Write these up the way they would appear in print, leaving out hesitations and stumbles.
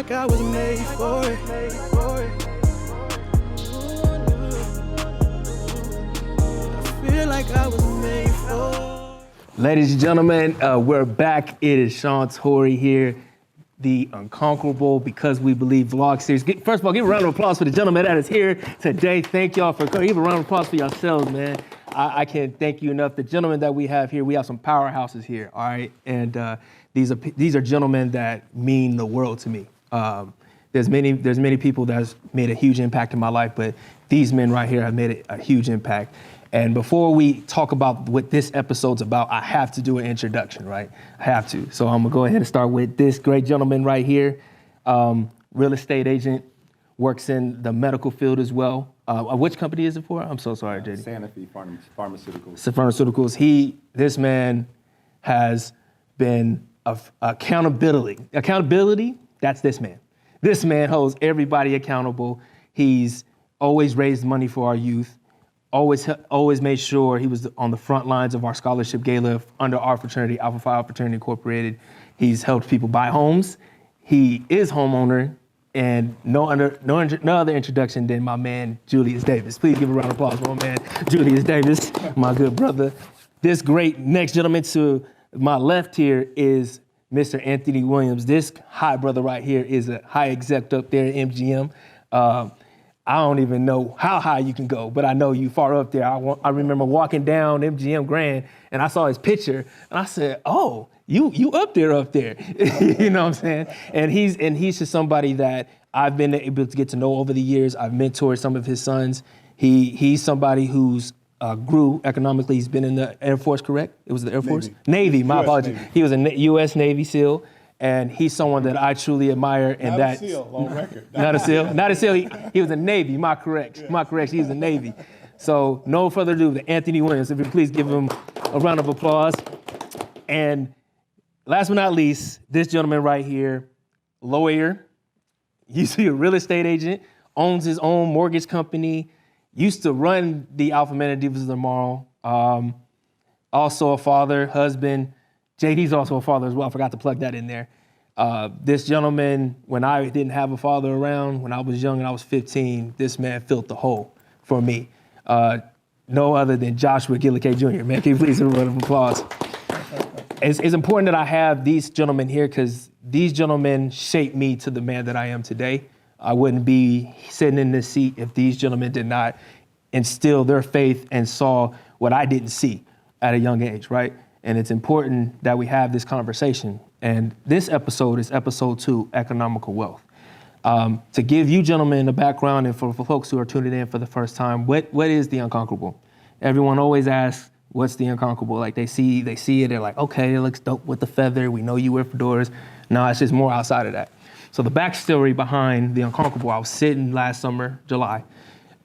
like I was made for it. I feel like I was made for it. Ladies and gentlemen, we're back. It is Sean Torrey here, the UnconQuerable Because We Believe vlog series. First of all, give a round of applause for the gentleman that is here today. Thank y'all for coming. Give a round of applause for yourselves, man. I can't thank you enough. The gentlemen that we have here, we have some powerhouses here, all right? And these are gentlemen that mean the world to me. There's many people that's made a huge impact in my life, but these men right here have made a huge impact. And before we talk about what this episode's about, I have to do an introduction, right? I have to. So I'm gonna go ahead and start with this great gentleman right here. Real estate agent, works in the medical field as well. Which company is it for? I'm so sorry, JD. Sanofi Pharmaceuticals. Pharmaceuticals. This man has been accountability. Accountability, that's this man. This man holds everybody accountable. He's always raised money for our youth. Always made sure he was on the front lines of our scholarship gala under our fraternity, Alpha Phi Fraternity Incorporated. He's helped people buy homes. He is homeowner, and no other introduction than my man, Julius Davis. Please give a round of applause for my man, Julius Davis, my good brother. This great next gentleman to my left here is Mr. Anthony Williams. This high brother right here is a high exec up there at MGM. I don't even know how high you can go, but I know you far up there. I remember walking down MGM Grand and I saw his picture and I said, oh, you up there. You know what I'm saying? And he's just somebody that I've been able to get to know over the years. I've mentored some of his sons. He's somebody who's grew economically. He's been in the Air Force, correct? It was the Air Force? Navy, my apologies. Navy. He was a U.S. Navy SEAL. And he's someone that I truly admire. And not a SEAL, on record. Not a SEAL? Not a SEAL. He was a Navy, my correction. He was a Navy. So no further ado, Anthony Williams. If you please give him a round of applause. And last but not least, this gentleman right here, lawyer, used to be a real estate agent, owns his own mortgage company, used to run the Alpha Men and Divas of Tomorrow, also a father, husband. JD's also a father as well. I forgot to plug that in there. This gentleman, when I didn't have a father around, when I was young and I was 15, this man filled the hole for me. No other than Joshua Igeleke Jr. Man, can you please give a round of applause? It's important that I have these gentlemen here because these gentlemen shaped me to the man that I am today. I wouldn't be sitting in this seat if these gentlemen did not instill their faith and saw what I didn't see at a young age, right? And it's important that we have this conversation. And this episode is episode 2, Economical Wealth. To give you gentlemen a background and for folks who are tuning in for the first time, what is the UnconQuerable? Everyone always asks, what's the UnconQuerable? Like they see it, they're like, okay, it looks dope with the feather. We know you wear fedoras. No, it's just more outside of that. So the backstory behind the UnconQuerable, I was sitting last summer, July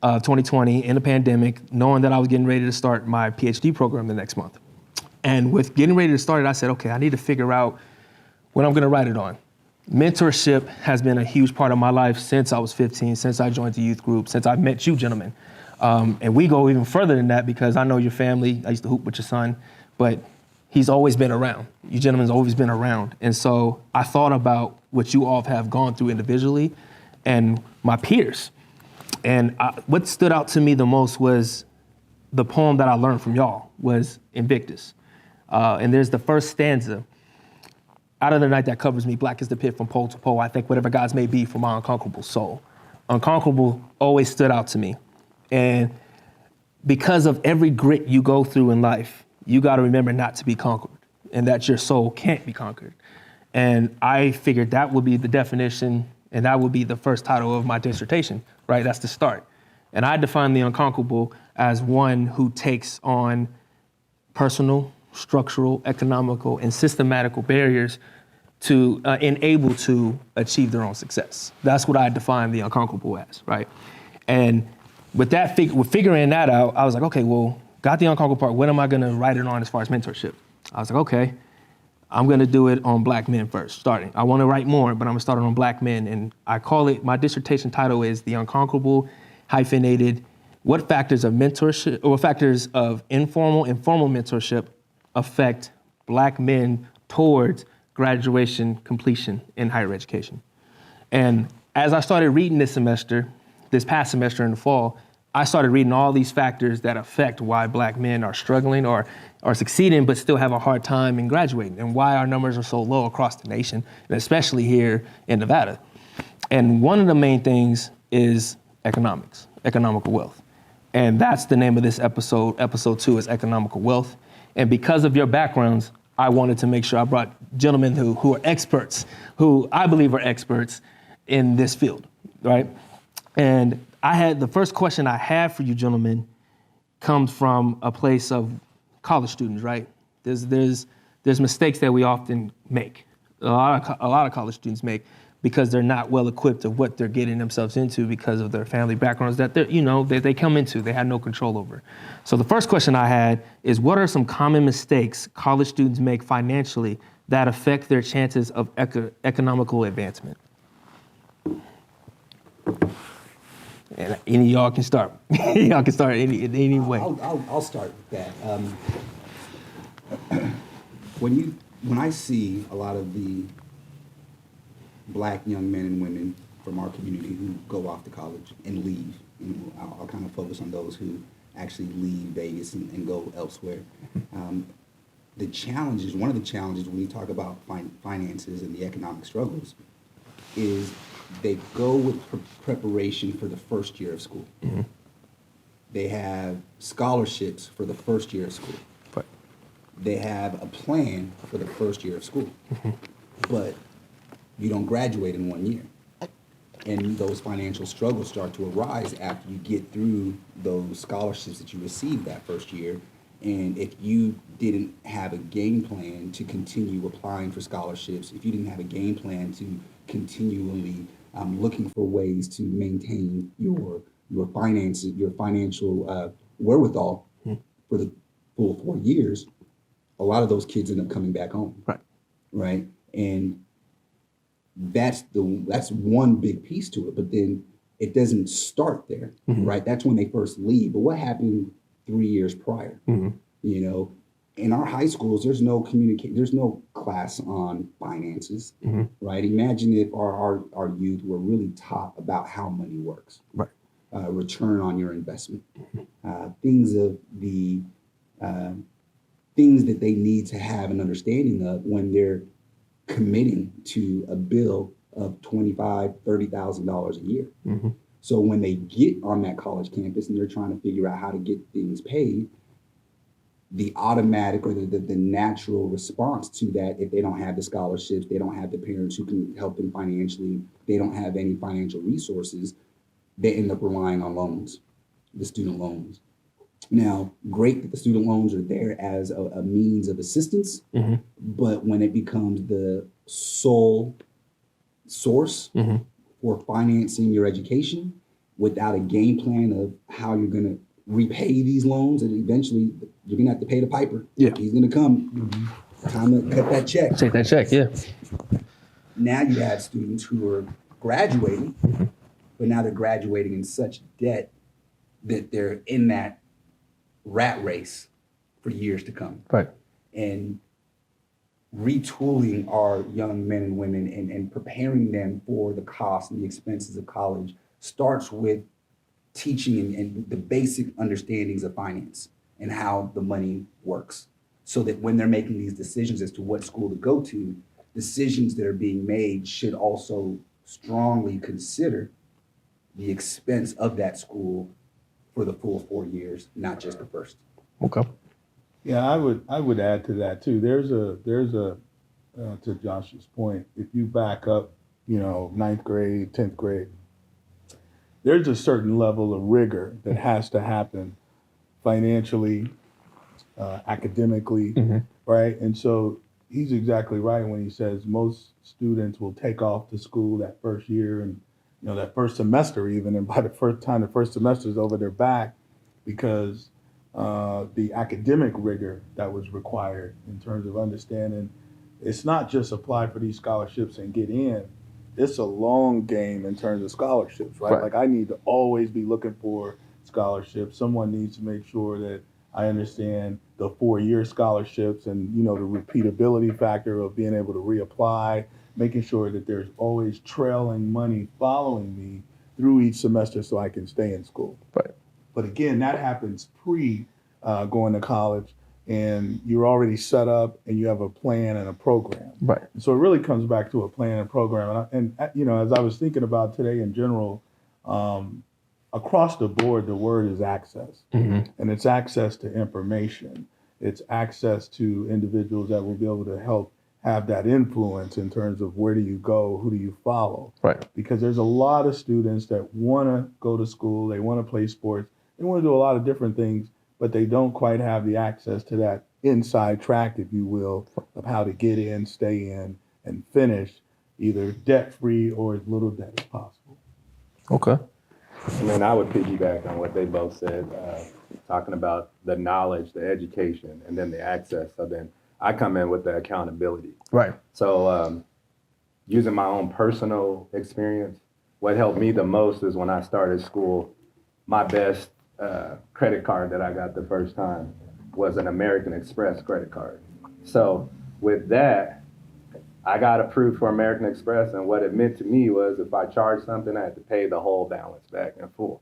of 2020 in the pandemic, knowing that I was getting ready to start my PhD program the next month. And with getting ready to start it, I said, okay, I need to figure out what I'm gonna write it on. Mentorship has been a huge part of my life since I was 15, since I joined the youth group, since I met you gentlemen. And we go even further than that because I know your family. I used to hoop with your son, but he's always been around. You gentlemen's always been around. And so I thought about what you all have gone through individually and my peers. And what stood out to me the most was the poem that I learned from y'all was Invictus. And there's the first stanza. Out of the night that covers me, black is the pit from pole to pole. I think whatever gods may be for my unconquerable soul. Unconquerable always stood out to me. And because of every grit you go through in life, you got to remember not to be conquered and that your soul can't be conquered. And I figured that would be the definition and that would be the first title of my dissertation, right? That's the start. And I define the unconquerable as one who takes on personal, structural, economical, and systematical barriers to enable to achieve their own success. That's what I define the unconquerable as, right? And with figuring that out, I was like, okay, well, got the unconquerable part. What am I gonna write it on as far as mentorship? I was like, okay, I'm gonna do it on black men first, starting. I wanna write more, but I'm gonna start it on black men. And I call it, my dissertation title is The Unconquerable hyphenated, what factors of mentorship, or factors of informal and formal mentorship affect black men towards graduation completion in higher education. And as I started reading this past semester in the fall, I started reading all these factors that affect why black men are struggling or are succeeding but still have a hard time in graduating, and why our numbers are so low across the nation, and especially here in Nevada. And one of the main things is economics, economical wealth. And that's the name of this episode. Episode 2 is economical wealth. And because of your backgrounds, I wanted to make sure I brought gentlemen who are experts, who I believe are experts in this field, right? And the first question I have for you gentlemen comes from a place of college students, right? There's mistakes that we often make. A lot of college students make because they're not well equipped of what they're getting themselves into because of their family backgrounds that they come into, they had no control over. So the first question I had is, what are some common mistakes college students make financially that affect their chances of economical advancement? And any of y'all can start. Y'all can start any way. I'll start with that. When I see a lot of the black young men and women from our community who go off to college and leave, I'll kind of focus on those who actually leave Vegas and go elsewhere. One of the challenges when you talk about finances and the economic struggles is they go with preparation for the first year of school. Mm-hmm. They have scholarships for the first year of school. Right. They have a plan for the first year of school. Mm-hmm. But you don't graduate in 1 year. And those financial struggles start to arise after you get through those scholarships that you received that first year. And if you didn't have a game plan to continue applying for scholarships, if you didn't have a game plan to continually looking for ways to maintain your finances, your financial wherewithal for the full 4 years, a lot of those kids end up coming back home. Right? And that's one big piece to it. But then it doesn't start there, right? That's when they first leave. But what happened 3 years prior? In our high schools, there's no class on finances, right? Imagine if our youth were really taught about how money works, right? Return on your investment, things that they need to have an understanding of when they're committing to a bill of $25,000, $30,000 a year. Mm-hmm. So when they get on that college campus and they're trying to figure out how to get things paid, the automatic or the natural response to that, if they don't have the scholarships, they don't have the parents who can help them financially, they don't have any financial resources, they end up relying on loans, the student loans. Now, great that the student loans are there as a means of assistance, but when it becomes the sole source for financing your education without a game plan of how you're going to repay these loans, and eventually you're gonna have to pay the piper. Yeah, he's gonna come. Time to cut that check. Take that check. Yeah. Now you have students who are graduating, but now they're graduating in such debt that they're in that rat race for years to come. Right. And retooling our young men and women and preparing them for the cost and the expenses of college starts with teaching and the basic understandings of finance and how the money works, so that when they're making these decisions as to what school to go to, decisions that are being made should also strongly consider the expense of that school for the full 4 years, not just the first. Okay. Yeah, I would add to that too. There's a to Josh's point, if you back up, 9th grade, 10th grade, there's a certain level of rigor that has to happen financially, academically, right? And so he's exactly right when he says most students will take off to school that first year and, that first semester even, and by the first semester is over their back, because the academic rigor that was required in terms of understanding, it's not just apply for these scholarships and get in. It's a long game in terms of scholarships, right? Like I need to always be looking for scholarships. Someone needs to make sure that I understand the 4-year scholarships and, the repeatability factor of being able to reapply making sure that there's always trailing money following me through each semester so I can stay in school. Right. But again, that happens pre going to college, and you're already set up and you have a plan and a program. Right. And so it really comes back to a plan and program. You know, as I was thinking about today in general, across the board, the word is access. And it's access to information. It's access to individuals that will be able to help have that influence in terms of where do you go, who do you follow. Right. Because there's a lot of students that want to go to school, they want to play sports, they want to do a lot of different things, but they don't quite have the access to that inside track, if you will, of how to get in, stay in, and finish either debt-free or as little debt as possible. Okay. I mean, I would piggyback on what they both said, talking about the knowledge, the education, and then the access. So then I come in with the accountability. Right. So using my own personal experience, what helped me the most is when I started school, my best credit card that I got the first time was an American Express credit card. So with that, I got approved for American Express, and what it meant to me was if I charged something, I had to pay the whole balance back in full.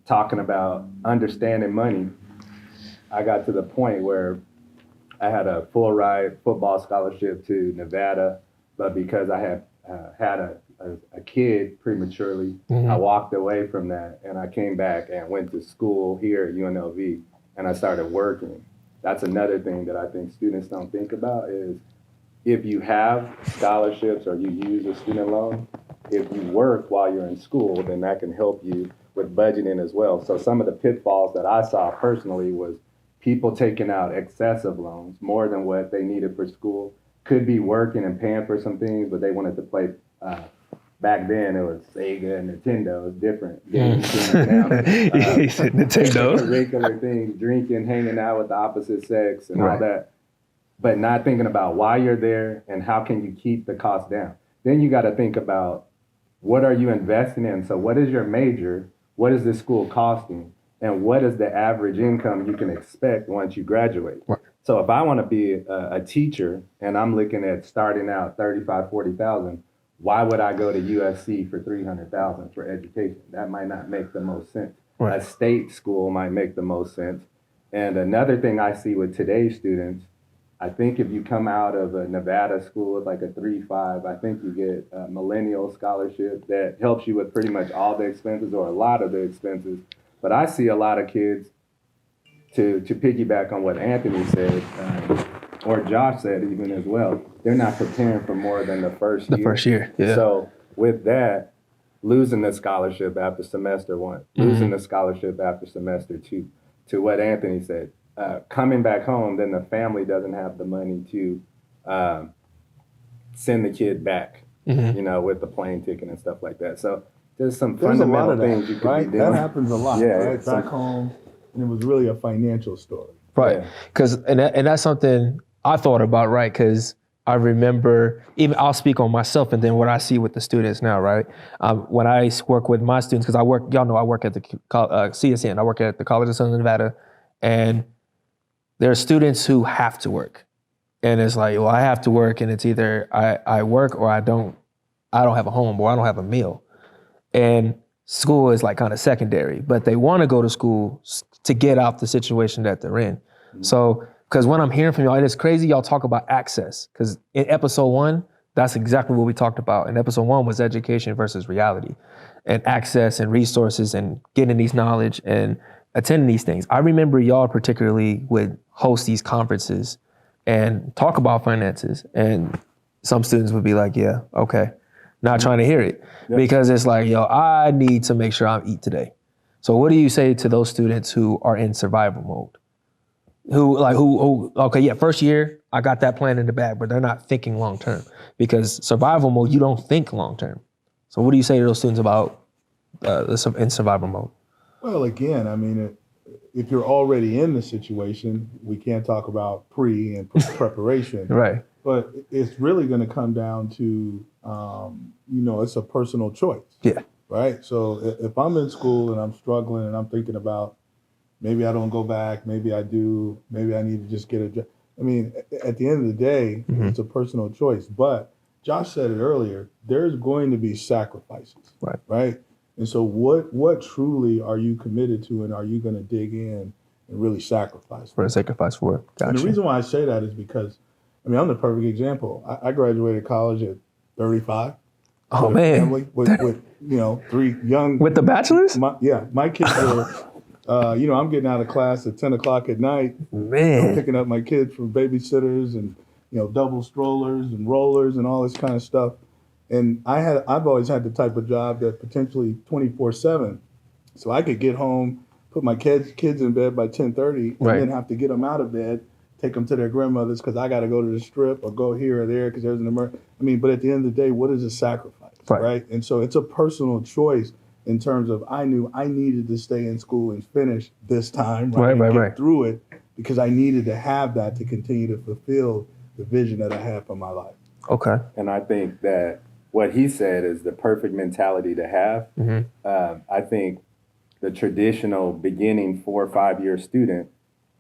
Talking about understanding money, I got to the point where I had a full ride football scholarship to Nevada, but because I had had a kid prematurely, I walked away from that, and I came back and went to school here at UNLV, and I started working. That's another thing that I think students don't think about is if you have scholarships or you use a student loan, if you work while you're in school, then that can help you with budgeting as well. So some of the pitfalls that I saw personally was people taking out excessive loans, more than what they needed for school, could be working and paying for some things, but they wanted to play. Back then, it was Sega and Nintendo. It was different games. Nintendo. Regular things, drinking, hanging out with the opposite sex and all that. But not thinking about why you're there and how can you keep the cost down. Then you got to think about what are you investing in? So what is your major? What is this school costing? And what is the average income you can expect once you graduate? Right. So if I want to be a teacher and I'm looking at starting out 35, 40,000, why would I go to USC for 300,000 for education? That might not make the most sense. Right. A state school might make the most sense. And another thing I see with today's students, I think if you come out of a Nevada school with like a 3.5, I think you get a millennial scholarship that helps you with pretty much all the expenses or a lot of the expenses. But I see a lot of kids, to piggyback on what Anthony said, or Josh said even as well, they're not preparing for more than the first year. The first year, yeah. So with that, losing the scholarship after semester one, losing the scholarship after semester two, to what Anthony said, coming back home, then the family doesn't have the money to send the kid back, you know, with the plane ticket and stuff like that. So there's some fundamental things you could be doing. That happens a lot, right? Back home, and it was really a financial story. Right, because and that's something I thought about, right? Because I remember, even I'll speak on myself and then what I see with the students now, right? When I work with my students, because y'all know I work at the CSN, I work at the College of Southern Nevada, and there are students who have to work. And it's like, well, I have to work, and it's either I work or I don't have a home or I don't have a meal. And school is like kind of secondary, but they want to go to school to get out the situation that they're in. So, because when I'm hearing from y'all, it is crazy y'all talk about access. Because in episode 1, that's exactly what we talked about. And episode 1 was education versus reality, and access and resources and getting these knowledge and attending these things. I remember y'all particularly would host these conferences and talk about finances. And some students would be like, yeah, okay. Not trying to hear it because it's like, yo, I need to make sure I eat today. So what do you say to those students who are in survival mode? Who okay, yeah, first year, I got that plan in the bag, but they're not thinking long-term because survival mode, you don't think long-term. So what do you say to those students about in survival mode? Well, again, I mean, if you're already in the situation, we can't talk about pre and preparation. Right. But it's really going to come down to, it's a personal choice. Yeah. Right. So if I'm in school and I'm struggling and I'm thinking about maybe I don't go back, maybe I do, maybe I need to just get a job. I mean, at the end of the day, it's a personal choice. But Josh said it earlier, there's going to be sacrifices, right? And so what truly are you committed to, and are you going to dig in and really sacrifice For a sacrifice for it. And the Gotcha. reason why I say that is because, I mean, I'm the perfect example. I graduated college at 35. Oh, with a man. family, with 3 young. With the bachelors? My kids were, I'm getting out of class at 10 o'clock at night. I'm Man. picking up my kids from babysitters and, double strollers and rollers and all this kind of stuff. And I've always had the type of job that potentially 24/7. So I could get home, put my kids in bed by 10:30, and then have to get them out of bed, take them to their grandmother's because I got to go to the strip or go here or there because there's an emergency. I mean, but at the end of the day, what is a sacrifice, right? And so it's a personal choice in terms of I knew I needed to stay in school and finish this time, and get through it because I needed to have that to continue to fulfill the vision that I had for my life. Okay. And I think that what he said is the perfect mentality to have. I think the traditional beginning 4 or 5 year student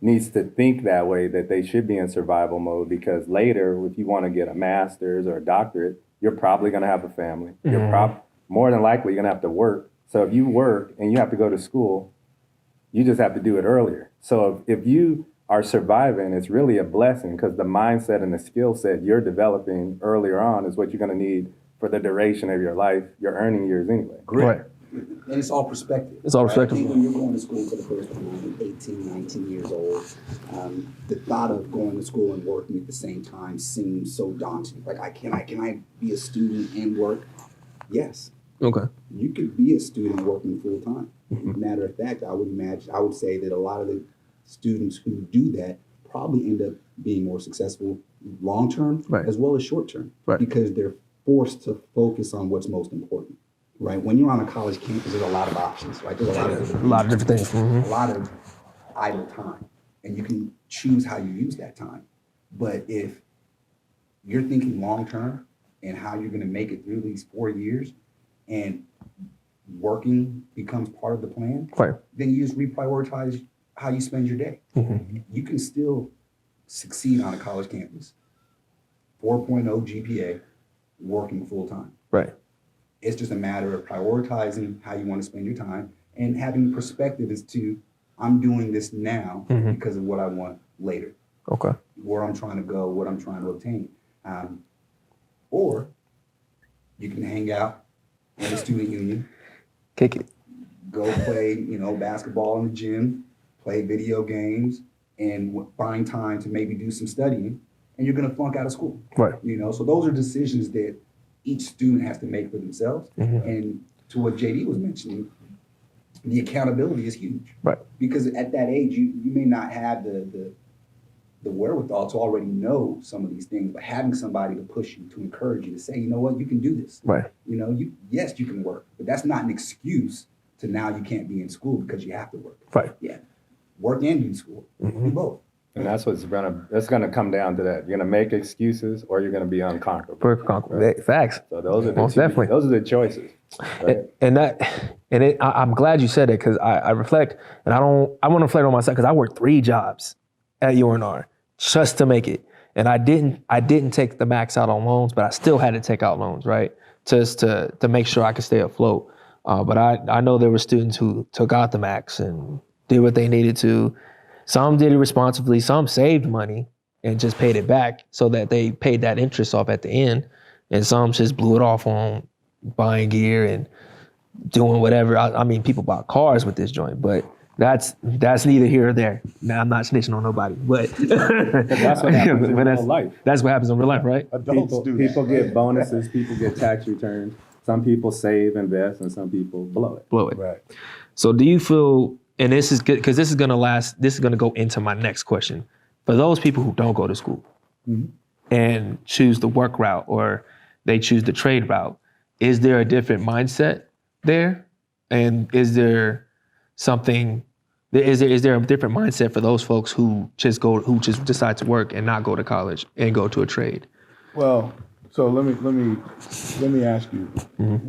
needs to think that way, that they should be in survival mode, because later, if you want to get a master's or a doctorate, you're probably going to have a family. You're more than likely going to have to work. So if you work and you have to go to school, you just have to do it earlier. So if you are surviving, it's really a blessing, because the mindset and the skill set you're developing earlier on is what you're going to need for the duration of your life, your earning years anyway. Right. And it's all perspective. It's all perspective. I think when you're going to school for the first time, 18, 19 years old, the thought of going to school and working at the same time seems so daunting. Like, can I be a student and work? Yes. Okay. You could be a student working full time. Matter of fact, I would say that a lot of the students who do that probably end up being more successful long term as well as short term, because they're forced to focus on what's most important. Right, when you're on a college campus, there's a lot of options. Right, there's a lot of different things. A lot of idle time, and you can choose how you use that time. But if you're thinking long term and how you're going to make it through these 4 years, and working becomes part of the plan, then you just reprioritize how you spend your day. You can still succeed on a college campus, 4.0 GPA, working full time. Right. It's just a matter of prioritizing how you want to spend your time and having perspective as to, I'm doing this now because of what I want later. Okay. Where I'm trying to go, what I'm trying to obtain. Or you can hang out in the student union. Kick it. Go play, basketball in the gym, play video games, and find time to maybe do some studying, and you're going to flunk out of school. Right. So those are decisions that each student has to make for themselves. And to what JD was mentioning, the accountability is huge. Right. Because at that age, you may not have the wherewithal to already know some of these things, but having somebody to push you, to encourage you, to say, you know what, you can do this. Right. Yes, you can work, but that's not an excuse to now you can't be in school because you have to work. Right. Yeah. Work and do school. Do both. And that's what's gonna come down to that. You're gonna make excuses, or you're gonna be unconquerable. Facts. So those are definitely. Those are the choices. Right? I'm glad you said that, because I reflect, and I want to reflect on myself, because I worked 3 jobs at UNR just to make it, and I didn't take the max out on loans, but I still had to take out loans, right, just to make sure I could stay afloat. But I know there were students who took out the max and did what they needed to. Some did it responsibly, some saved money and just paid it back so that they paid that interest off at the end. And some just blew it off on buying gear and doing whatever. I mean, people bought cars with this joint, but that's neither here or there. Now, I'm not snitching on nobody, but that's what happens in real life. That's what happens in real life, right? People get bonuses, people get tax returns. Some people save, invest, and some people blow it. Right. So do you feel, and this is good, because this is going to go into my next question. For those people who don't go to school and choose the work route, or they choose the trade route, is there a different mindset there? And is there something, is there a different mindset for those folks who just decide to work and not go to college and go to a trade? Well, so let me ask you,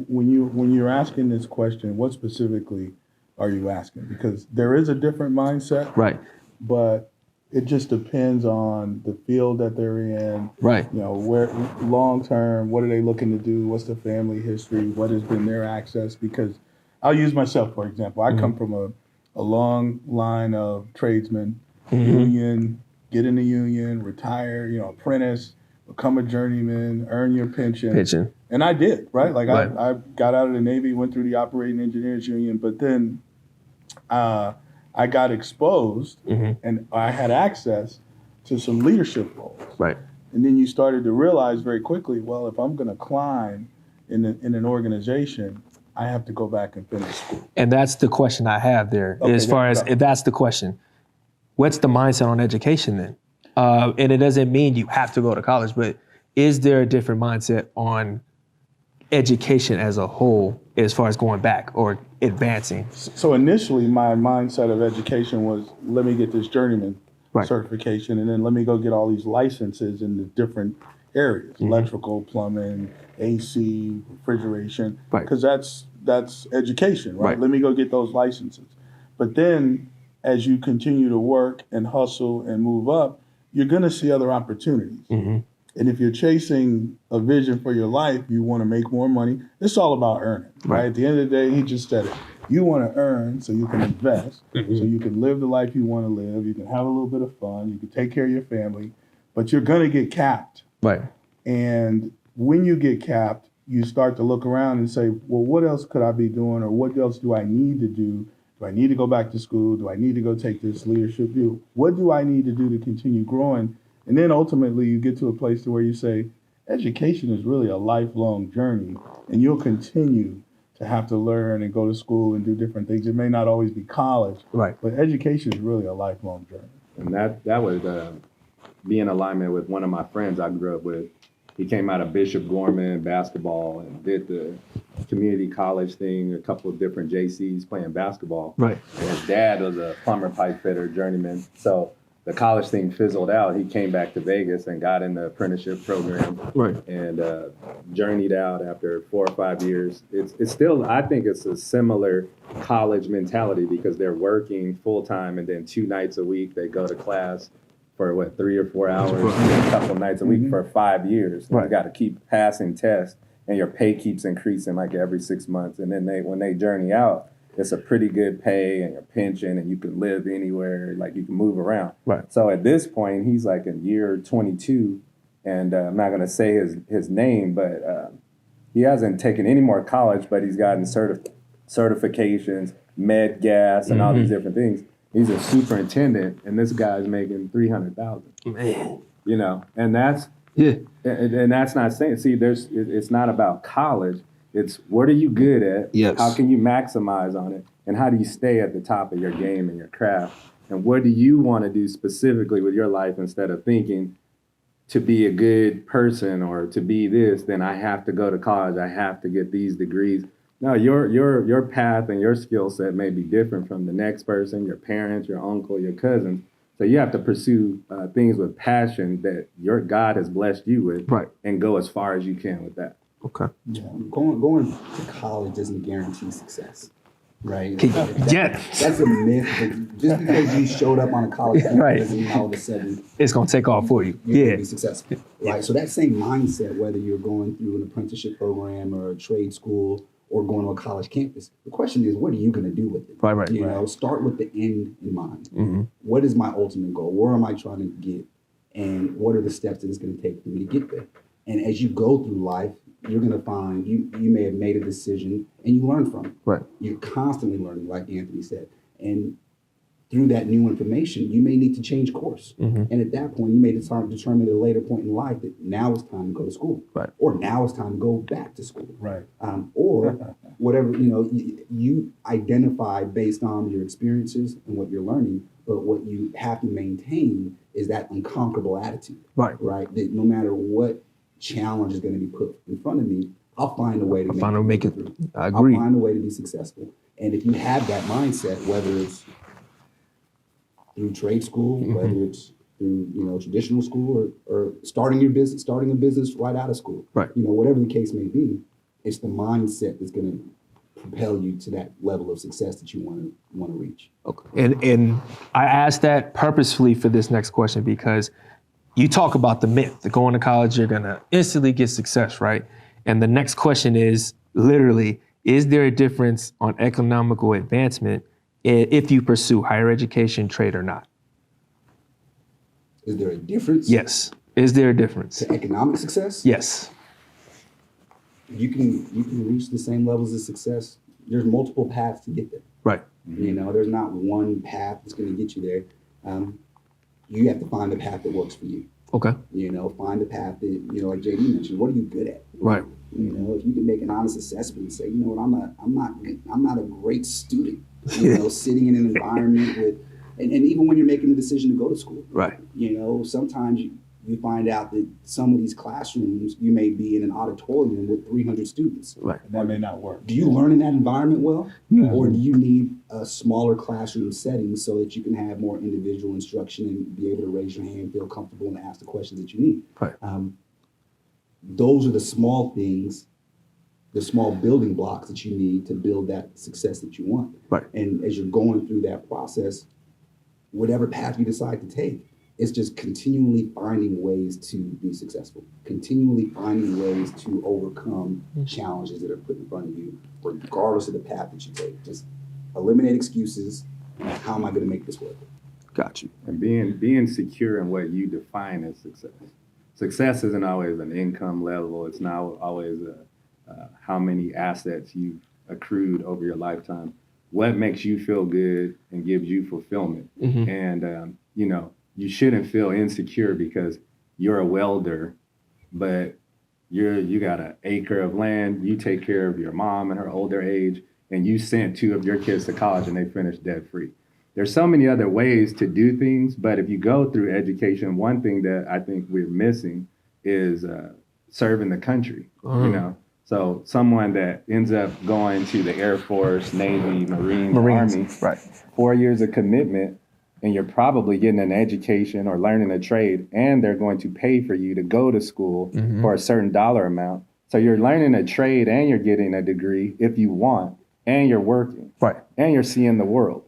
when you're asking this question, what specifically are you asking? Because there is a different mindset, Right. but it just depends on the field that they're in. Right. You know, where long term, what are they looking to do? What's the family history? What has been their access? Because I'll use myself, for example. I come from a long line of tradesmen, union, get in the union, retire, apprentice, become a journeyman, earn your pension. And I did, right? Like Right. I got out of the Navy, went through the Operating Engineers Union, but then I got exposed and I had access to some leadership roles. Right. And then you started to realize very quickly, well, if I'm going to climb in an organization, I have to go back and finish school. And that's the question I have there. Okay, as far there as you go. that's the question. What's the mindset on education then? And it doesn't mean you have to go to college, but is there a different mindset on education as a whole as far as going back or advancing? So initially, my mindset of education was, let me get this journeyman Right. certification, and then let me go get all these licenses in the different areas, electrical, plumbing, AC, refrigeration, Right. because that's education, right? Right. Let me go get those licenses. But then as you continue to work and hustle and move up, you're going to see other opportunities. And if you're chasing a vision for your life, you want to make more money. It's all about earning, right? At the end of the day, he just said it. You want to earn so you can invest, so you can live the life you want to live. You can have a little bit of fun. You can take care of your family, but you're going to get capped. Right. And when you get capped, you start to look around and say, well, what else could I be doing? Or what else do I need to do? Do I need to go back to school? Do I need to go take this leadership view? What do I need to do to continue growing? And then ultimately you get to a place to where you say, education is really a lifelong journey, and you'll continue to have to learn and go to school and do different things. It may not always be college, Right. but education is really a lifelong journey. And that would be in alignment with one of my friends I grew up with. He came out of Bishop Gorman basketball and did the community college thing, a couple of different JCs playing basketball. Right. And his dad was a plumber, pipe fitter, journeyman. So the college thing fizzled out. He came back to Vegas and got in the apprenticeship program. Right. And journeyed out after 4 or 5 years. It's still, I think it's a similar college mentality because they're working full time and then 2 nights a week they go to class for 3 or 4 hours, a couple nights a week for 5 years. And Right. you got to keep passing tests and your pay keeps increasing like every 6 months. And then when they journey out, it's a pretty good pay and your pension and you can live anywhere, like you can move around. Right. So at this point, he's like in year 22 and I'm not going to say his name, but he hasn't taken any more college, but he's gotten certifications, med gas, and all these different things. He's a superintendent, and this guy's making $300,000. Man. You know, and that's and that's not saying. See, it's not about college. It's what are you good at? Yes. How can you maximize on it? And how do you stay at the top of your game and your craft? And what do you want to do specifically with your life instead of thinking to be a good person or to be this, then I have to go to college. I have to get these degrees. No, your path and your skill set may be different from the next person, your parents, your uncle, your cousins. So you have to pursue things with passion that your God has blessed you with, Right. and go as far as you can with that. Okay. Yeah. Going to college doesn't guarantee success, right? Yeah. That's a myth. But just because you showed up on a college campus Right. doesn't mean all of a sudden It's gonna take off for you. you're going Yeah. to be successful, right? So that same mindset, whether you're going through an apprenticeship program or a trade school or going to a college campus, the question is, what are you going to do with it? Right. You know, start with the end in mind. What is my ultimate goal? Where am I trying to get? And what are the steps that it's going to take for me to get there? And as you go through life, you're going to find you may have made a decision and you learn from it. Right. You're constantly learning, like Anthony said. And through that new information, you may need to change course. And at that point, you may determine at a later point in life that now it's time to go to school. Right. Or now it's time to go back to school. Right. Or whatever, you identify based on your experiences and what you're learning, but what you have to maintain is that unconquerable attitude. Right. Right? That no matter what challenge is going to be put in front of me, I'll find a way to make it. through. I agree. I'll find a way to be successful. And if you have that mindset, whether it's through trade school, whether it's through traditional school or starting a business right out of school, Right. Whatever the case may be, it's the mindset that's going to propel you to that level of success that you want to reach. Okay. And I asked that purposefully for this next question because you talk about the myth that going to college, you're going to instantly get success, right? And the next question is literally, is there a difference on economical advancement if you pursue higher education, trade or not? Is there a difference? Yes. Is there a difference? To economic success? Yes. You can reach the same levels of success. There's multiple paths to get there. Right. You know, there's not one path that's going to get you there. You have to find the path that works for you. Okay. You know, find the path that, you know, like JD mentioned, what are you good at? Right. You know, if you can make an honest assessment and say, you know what, I'm not a great student. You know, sitting in an environment with, and even when you're making the decision to go to school. Right. You know, sometimes you find out that some of these classrooms, you may be in an auditorium with 300 students. Right. That may not work. Do you learn in that environment well? Yeah. Or do you need a smaller classroom setting so that you can have more individual instruction and be able to raise your hand, feel comfortable, and ask the questions that you need? Right. Those are the small things, the small building blocks that you need to build that success that you want. Right. And as you're going through that process, whatever path you decide to take, it's just continually finding ways to be successful, continually finding ways to overcome challenges that are put in front of you, regardless of the path that you take. Just eliminate excuses. How am I going to make this work? Got you. And being secure in what you define as success. Success isn't always an income level. It's not always how many assets you've accrued over your lifetime. What makes you feel good and gives you fulfillment. Mm-hmm. And, you know, you shouldn't feel insecure because you're a welder, but you got an acre of land, you take care of your mom in her older age, and you sent 2 of your kids to college and they finished debt free. There's so many other ways to do things, but if you go through education, one thing that I think we're missing is serving the country, you know? So someone that ends up going to the Air Force, Navy, Marines, Army, right. 4 years of commitment, and you're probably getting an education or learning a trade, and they're going to pay for you to go to school for a certain dollar amount. So you're learning a trade and you're getting a degree if you want, and you're working, Right. and you're seeing the world.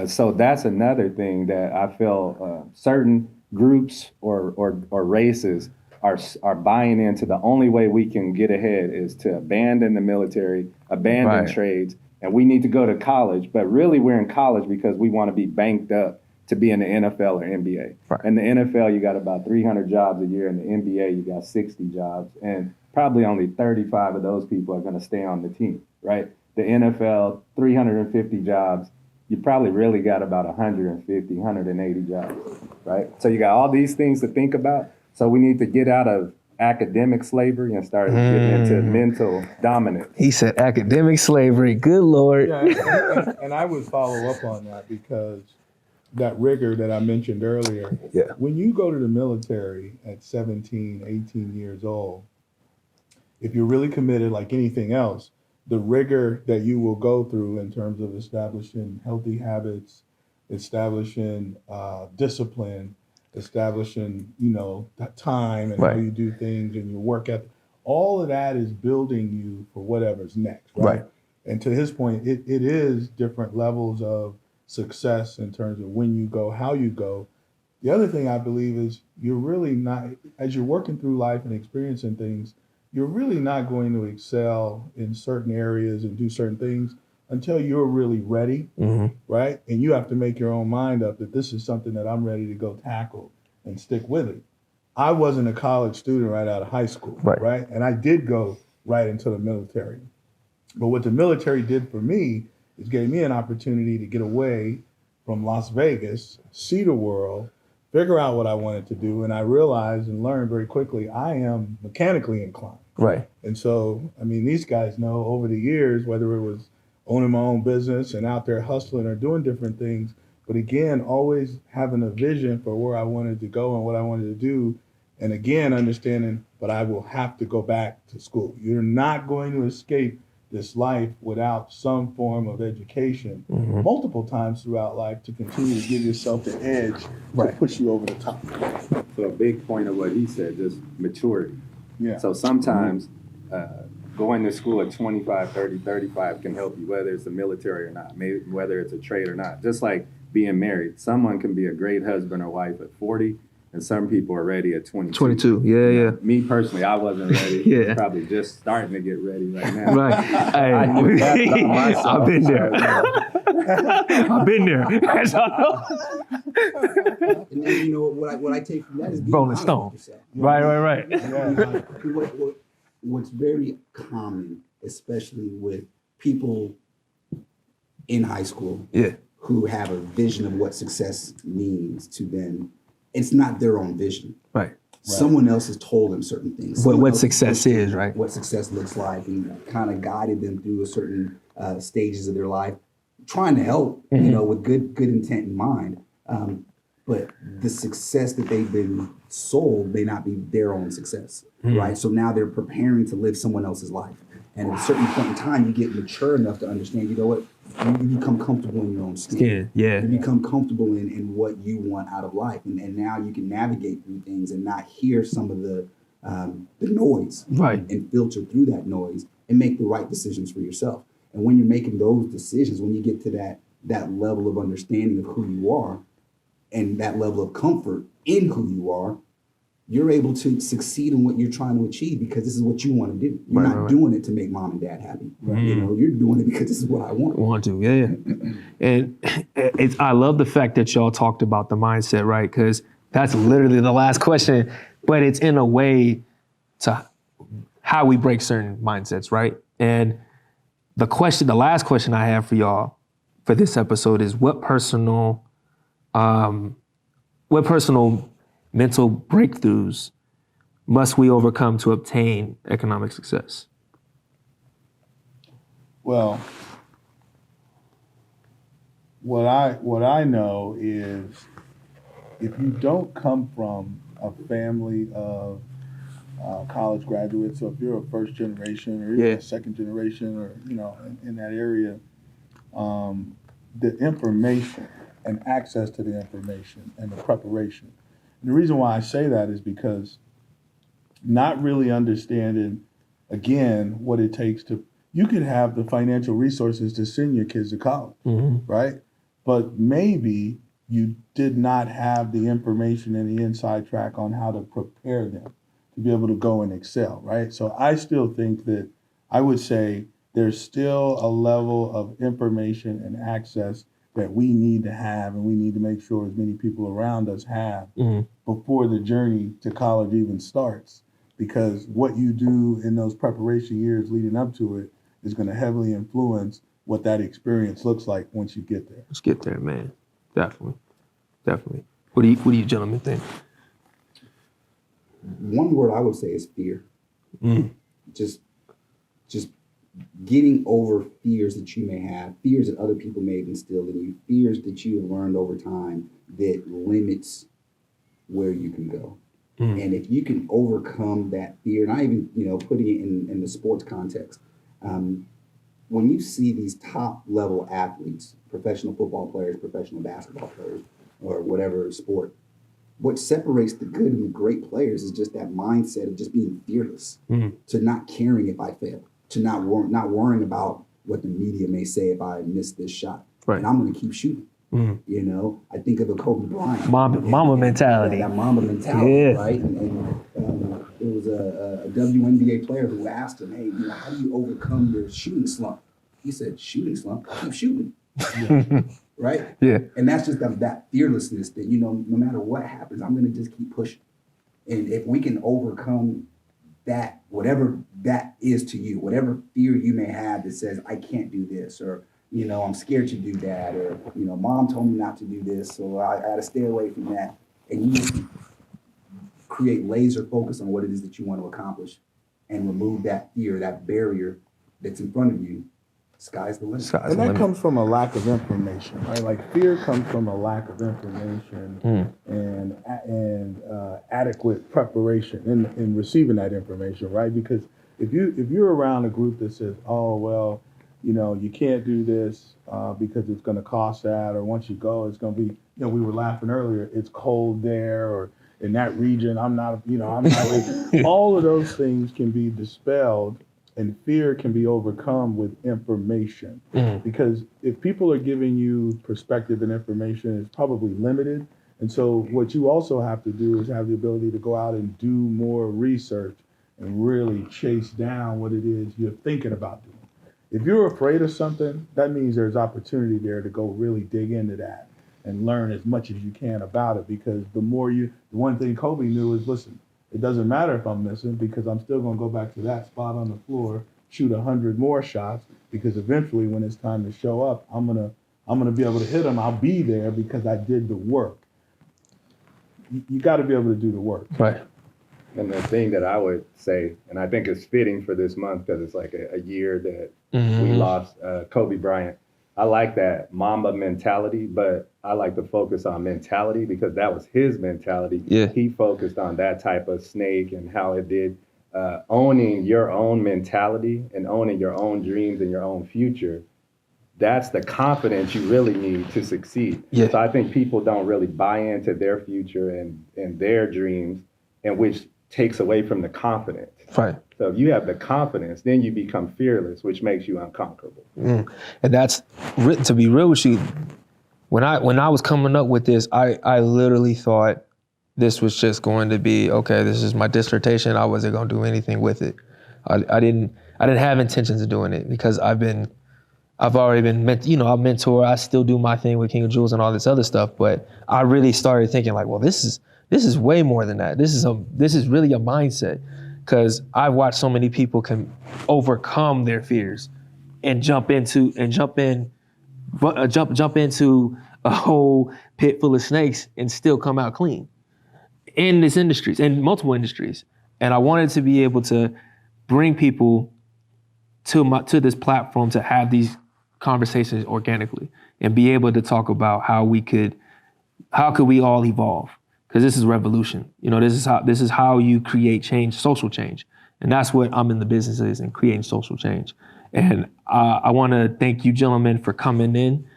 So that's another thing that I feel certain groups or races are buying into. The only way we can get ahead is to abandon the military, abandon Right. trades, and we need to go to college. But really, we're in college because we want to be banked up to be in the NFL or NBA. Right. In the NFL, you got about 300 jobs a year. In the NBA, you got 60 jobs, and probably only 35 of those people are going to stay on the team, right? The NFL, 350 jobs. You probably really got about 150, 180 jobs, right? So you got all these things to think about. So we need to get out of academic slavery and start getting into mental dominance. He said academic slavery. Good Lord. Yeah, and I would follow up on that because that rigor that I mentioned earlier, Yeah. when you go to the military at 17, 18 years old, if you're really committed like anything else, the rigor that you will go through in terms of establishing healthy habits, establishing discipline, establishing, you know, that time and Right. how you do things and your work ethic, all of that is building you for whatever's next, right? Right. And to his point, it is different levels of success in terms of when you go, how you go. The other thing I believe is you're really not, as you're working through life and experiencing things, you're really not going to excel in certain areas and do certain things until you're really ready, right? And you have to make your own mind up that this is something that I'm ready to go tackle and stick with it. I wasn't a college student right out of high school, right? And I did go right into the military. But what the military did for me is gave me an opportunity to get away from Las Vegas, see the world, figure out what I wanted to do. And I realized and learned very quickly, I am mechanically inclined. Right. And so, I mean, these guys know over the years, whether it was owning my own business and out there hustling or doing different things, but again, always having a vision for where I wanted to go and what I wanted to do. And again, understanding, but I will have to go back to school. You're not going to escape this life without some form of education multiple times throughout life to continue to give yourself the edge to push you over the top. So a big point of what he said, just maturity. Yeah. So sometimes going to school at 25, 30, 35 can help you, whether it's the military or not, maybe whether it's a trade or not. Just like being married. Someone can be a great husband or wife at 40, and some people are ready at 22. 22. Yeah. Me personally, I wasn't ready. Yeah. Probably just starting to get ready right now. Right. Hey, I knew that about myself. I've been there. I've been there. As I know. And then, you know, what I take from that is being Rolling honest Stone. with yourself. Right. What's very common, especially with people in high school Yeah. who have a vision of what success means to them, it's not their own vision. Right. Someone else has told them certain things. What Someone else success pushed them is, right? What success looks like, and kind of guided them through a certain stages of their life, trying to help, you know, with good intent in mind. But the success that they've been sold may not be their own success, right? So now they're preparing to live someone else's life. And at a certain point in time, you get mature enough to understand, you know what, you become comfortable in your own skin. Yeah. You become comfortable in what you want out of life. And now you can navigate through things and not hear some of the noise. Right. And filter through that noise and make the right decisions for yourself. And when you're making those decisions, when you get to that level of understanding of who you are and that level of comfort in who you are, you're able to succeed in what you're trying to achieve because this is what you want to do. You're not doing it to make mom and dad happy. You know, you're doing it because this is what I want. Want to, yeah. And I love the fact that y'all talked about the mindset, right? Because that's literally the last question, but it's in a way to how we break certain mindsets, right? And the last question I have for y'all for this episode is what personal mental breakthroughs must we overcome to obtain economic success? Well, what I know is if you don't come from a family of college graduates, so if you're a first generation or even a second generation or, you know, in that area, the information and access to the information and the preparation. And the reason why I say that is because not really understanding, again, what it takes to, you could have the financial resources to send your kids to college, right? But maybe you did not have the information and the inside track on how to prepare them to be able to go and excel, right? So I still think that I would say there's still a level of information and access that we need to have, and we need to make sure as many people around us have before the journey to college even starts. Because what you do in those preparation years leading up to it is going to heavily influence what that experience looks like once you get there. Let's get there, man. Definitely. What do you gentlemen think? One word I would say is fear. Just getting over fears that you may have, fears that other people may have instilled in you, fears that you have learned over time that limits where you can go. And if you can overcome that fear, and I even, you know, putting it in the sports context, when you see these top level athletes, professional football players, professional basketball players, or whatever sport, what separates the good and the great players is just that mindset of just being fearless, to not caring if I fail, to not worrying about what the media may say if I miss this shot. Right. And I'm going to keep shooting. You know, I think of a Kobe Bryant. Mama mentality. That Mamba mentality, Yeah. right? And there was a WNBA player who asked him, hey, you know, how do you overcome your shooting slump? He said, shooting slump? Keep shooting. Right? Yeah. And that's just that fearlessness that, you know, no matter what happens, I'm going to just keep pushing. And if we can overcome that, whatever that is to you, whatever fear you may have that says, I can't do this, or, you know, I'm scared to do that, or, you know, mom told me not to do this, so I got to stay away from that. And you just create laser focus on what it is that you want to accomplish and remove that fear, that barrier that's in front of you. Sky's the limit. And that comes from a lack of information, right? Like fear comes from a lack of information and adequate preparation in receiving that information, right? Because if you're around a group that says, oh, well, you know, you can't do this because it's going to cost that, or once you go, it's going to be, you know, we were laughing earlier, it's cold there, or in that region, I'm not. All of those things can be dispelled And fear can be overcome with information. Because if people are giving you perspective and information, it's probably limited. And so what you also have to do is have the ability to go out and do more research and really chase down what it is you're thinking about doing. If you're afraid of something, that means there's opportunity there to go really dig into that and learn as much as you can about it. Because the one thing Kobe knew is, listen, it doesn't matter if I'm missing because I'm still gonna go back to that spot on the floor, shoot 100 more shots, because eventually when it's time to show up, I'm gonna be able to hit them. I'll be there because I did the work. You got to be able to do the work. Right. And the thing that I would say, and I think it's fitting for this month because it's like a year that we lost Kobe Bryant. I like that Mamba mentality, but I like to focus on mentality because that was his mentality. Yeah. He focused on that type of snake and how it did owning your own mentality and owning your own dreams and your own future. That's the confidence you really need to succeed. Yeah. So I think people don't really buy into their future and their dreams, and which takes away from the confidence. Right. So if you have the confidence, then you become fearless, which makes you unconquerable. And that's, to be real with you, when I was coming up with this, I literally thought this was just going to be, okay, this is my dissertation. I wasn't going to do anything with it. I didn't have intentions of doing it because I've already been, a mentor. I still do my thing with King of Jewels and all this other stuff. But I really started thinking like, well, this is way more than that. This is really a mindset, because I've watched so many people can overcome their fears and jump into a whole pit full of snakes and still come out clean in this industries, in multiple industries. And I wanted to be able to bring people to this platform to have these conversations organically and be able to talk about how could we all evolve, because this is revolution. This is how you create change, social change, and that's what I'm in the business is, in creating social change. And I want to thank you gentlemen for coming in,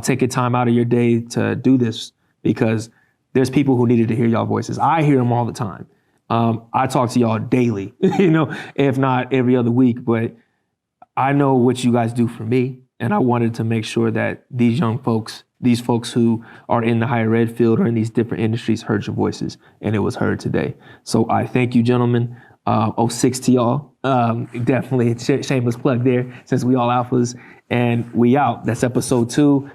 taking time out of your day to do this, because there's people who needed to hear y'all voices. I hear them all the time. I talk to y'all daily, if not every other week, but I know what you guys do for me, and I wanted to make sure that these young folks, these folks who are in the higher ed field or in these different industries, heard your voices, and it was heard today. So I thank you, gentlemen. 06 to y'all. Definitely a shameless plug there, since we all alphas, and we out. That's episode 2.